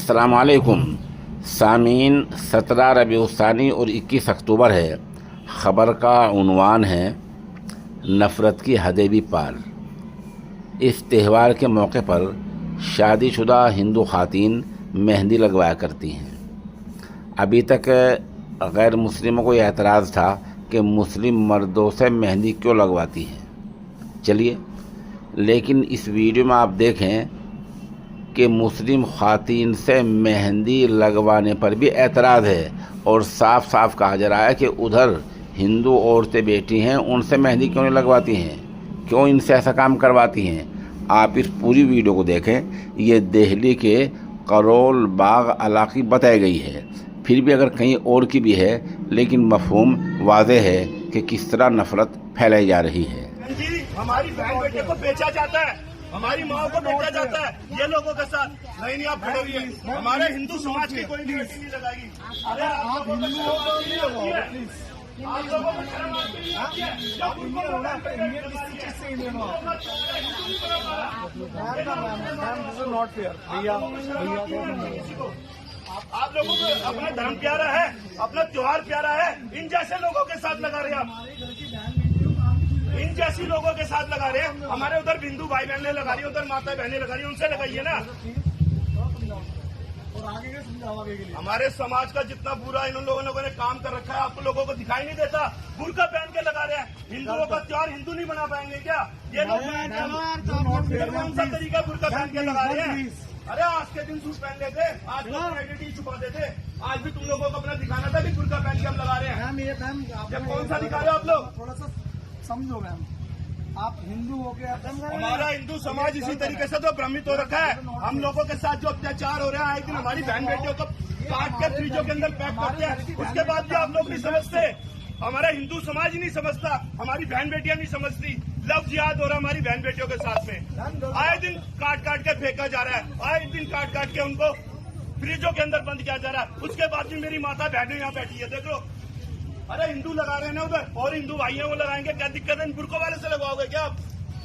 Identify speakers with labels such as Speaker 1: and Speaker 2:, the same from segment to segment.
Speaker 1: अस्सलामुअलैकुम सामीन। 17 रबीउस्सानी और 21 अक्टूबर है। ख़बर का उन्वान है नफ़रत की हदें भी पार। इस त्यौहार के मौके पर शादीशुदा हिंदू ख़वातीन मेहंदी लगवाया करती हैं। अभी तक गैर मुस्लिमों को यह एतराज़ था कि मुस्लिम मर्दों से मेहंदी क्यों लगवाती हैं। चलिए, लेकिन इस वीडियो में आप देखें कि मुस्लिम ख़वातीन से मेहंदी लगवाने पर भी एतराज़ है और साफ साफ कहा जा रहा है कि उधर हिंदू औरतें बैठी हैं, उनसे मेहंदी क्यों नहीं लगवाती हैं, क्यों इनसे ऐसा काम करवाती हैं। आप इस पूरी वीडियो को देखें। ये दिल्ली के करोल बाग इलाक़ी बताई गई है। फिर भी अगर कहीं और की भी है, लेकिन मफ़हूम वाज़ेह है कि किस तरह नफ़रत फैलाई जा रही है।
Speaker 2: हमारी बहन बेटे को बेचा जाता है, हमारी माओ को बेचा जाता है ये लोगों के साथ। नहीं आप खड़े हुए, हमारे हिंदू समाज की कोई बेटी नहीं लगाएगी। अरे आप हिंदुओं को नहीं लगाओ, आप लोगों को शर्म आती है? नॉट फेयर भैया। आप लोगों को अपना धर्म प्यारा है, अपना त्योहार प्यारा है, इन जैसे लोगों के साथ लगा रहे हैं आप। इन जैसी लोगों के साथ लगा रहे हैं। हमारे उधर बिंदु भाई बहनें लगा रही है, उधर माता बहनें लगा रही है, उनसे लगाइए ना। हमारे समाज का जितना बुरा इन लोगों ने काम कर रखा है, आप लोगों को दिखाई नहीं देता। बुर्का पहन के लगा रहे हैं। हिंदुओं का त्योहार हिंदू नहीं बना पाएंगे क्या ये लोग? कौन सा तरीका बुर्का पहन के लगा रहे हैं? अरे आज के दिन सूट पहन लेते, आज तो आइडेंटिटी छुपा देते। आज भी तुम लोगों को अपना दिखाना था कि बुर्का पहन के हम लगा रहे हैं। कौन सा दिखा रहे हो आप लोग?
Speaker 3: थोड़ा सा समझो मैम, आप हिंदू हो गए।
Speaker 2: हमारा हिंदू समाज इसी तरीके से तो भ्रमित हो रखा है। हम लोगों के साथ जो अत्याचार हो रहा है, एक दिन हमारी बहन बेटियों को काट के फ्रिजों के अंदर पैक करते हैं, उसके बाद भी आप लोग नहीं समझते। हमारा हिंदू समाज ही नहीं समझता, हमारी बहन बेटियां नहीं समझती। लव जिहाद हो रहा है हमारी बहन बेटियों के साथ में। आए दिन काट काट के फेंका जा रहा है, आए दिन काट काट के उनको फ्रिजों के अंदर बंद किया जा रहा है। उसके बाद भी मेरी माता बहनें यहाँ बैठी है, देख लो। अरे हिंदू लगा रहे हैं ना उधर, और हिंदू भाई हैं वो लगाएंगे, क्या दिक्कत है? बुर्कों वाले से लगवाओगे क्या आप?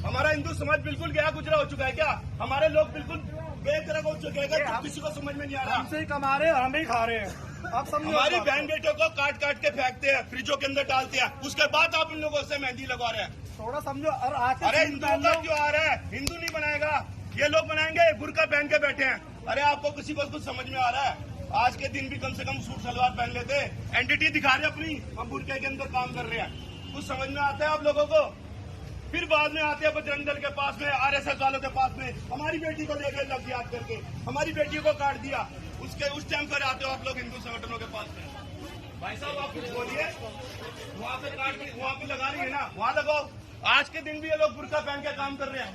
Speaker 2: हमारा हिंदू समाज बिल्कुल गया गुजरा हो चुका है क्या? हमारे लोग बिल्कुल बेतरक हो चुके हैं, किसी को समझ में नहीं आ रहा।
Speaker 3: हमसे ही कमा रहे हैं और हम ही खा रहे हैं। आप समझो,
Speaker 2: हमारी बहन बेटियों को काट काट के फेंकते हैं, फ्रिजों के अंदर डालते हैं, उसके बाद आप इन लोगों से मेहंदी लगवा रहे हैं।
Speaker 3: थोड़ा समझो। और आके
Speaker 2: अरे हिंदुओं का त्योहार है, हिंदू नहीं बनाएगा, ये लोग बनाएंगे। बुर्का पहन के बैठे हैं। अरे आपको किसी को कुछ समझ में आ रहा है? आज के दिन भी कम से कम सूट सलवार पहन लेते, एंटिटी दिखा रहे अपनी, हम बुर्के के अंदर काम कर रहे हैं। कुछ समझ में आता है आप लोगों को? फिर बाद में आते हैं बजरंग दल के पास में, आरएसएस वालों के पास में, हमारी बेटी को लेकर लफ्ज़ याद करके हमारी बेटियों को काट दिया। उसके उस टाइम पर आते हो आप लोग हिंदू संगठनों के पास में। भाई साहब आप कुछ बोलिए, वहाँ पे काट के वहाँ पे लगा रही है ना, वहाँ लगाओ। आज के दिन भी ये लोग बुर्का पहन के काम कर रहे हैं।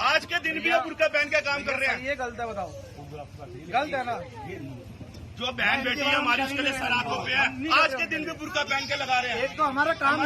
Speaker 2: आज के दिन भी ये बुर्का पहन के काम कर रहे हैं।
Speaker 3: ये गलत है, बताओ गलत है ना?
Speaker 2: जो बहन बेटी है हमारी, उसके लिए सराखों पे है। आज के दिन भी बुर्का पहन के लगा रहे हैं।
Speaker 3: एक तो हमारा काम